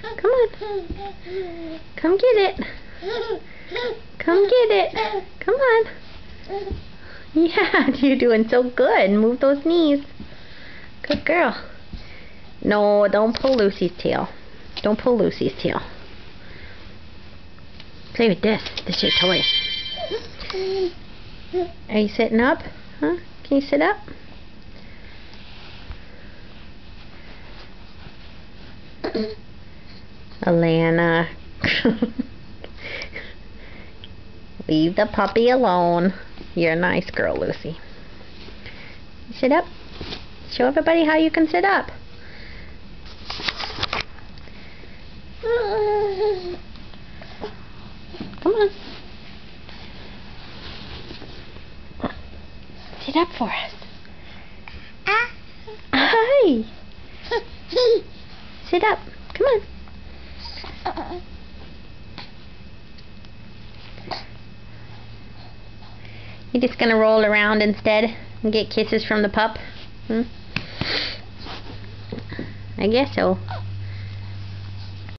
Come on. Come get it. Come get it. Come on. Yeah, you're doing so good. Move those knees. Good girl. No, don't pull Lucy's tail. Don't pull Lucy's tail. Play with this. This is your toy. Are you sitting up? Huh? Can you sit up? Alana. Leave the puppy alone. You're a nice girl, Lucy. Sit up. Show everybody how you can sit up. Come on. Sit up for us. Hi. Sit up. Come on. You just gonna roll around instead and get kisses from the pup? I guess so.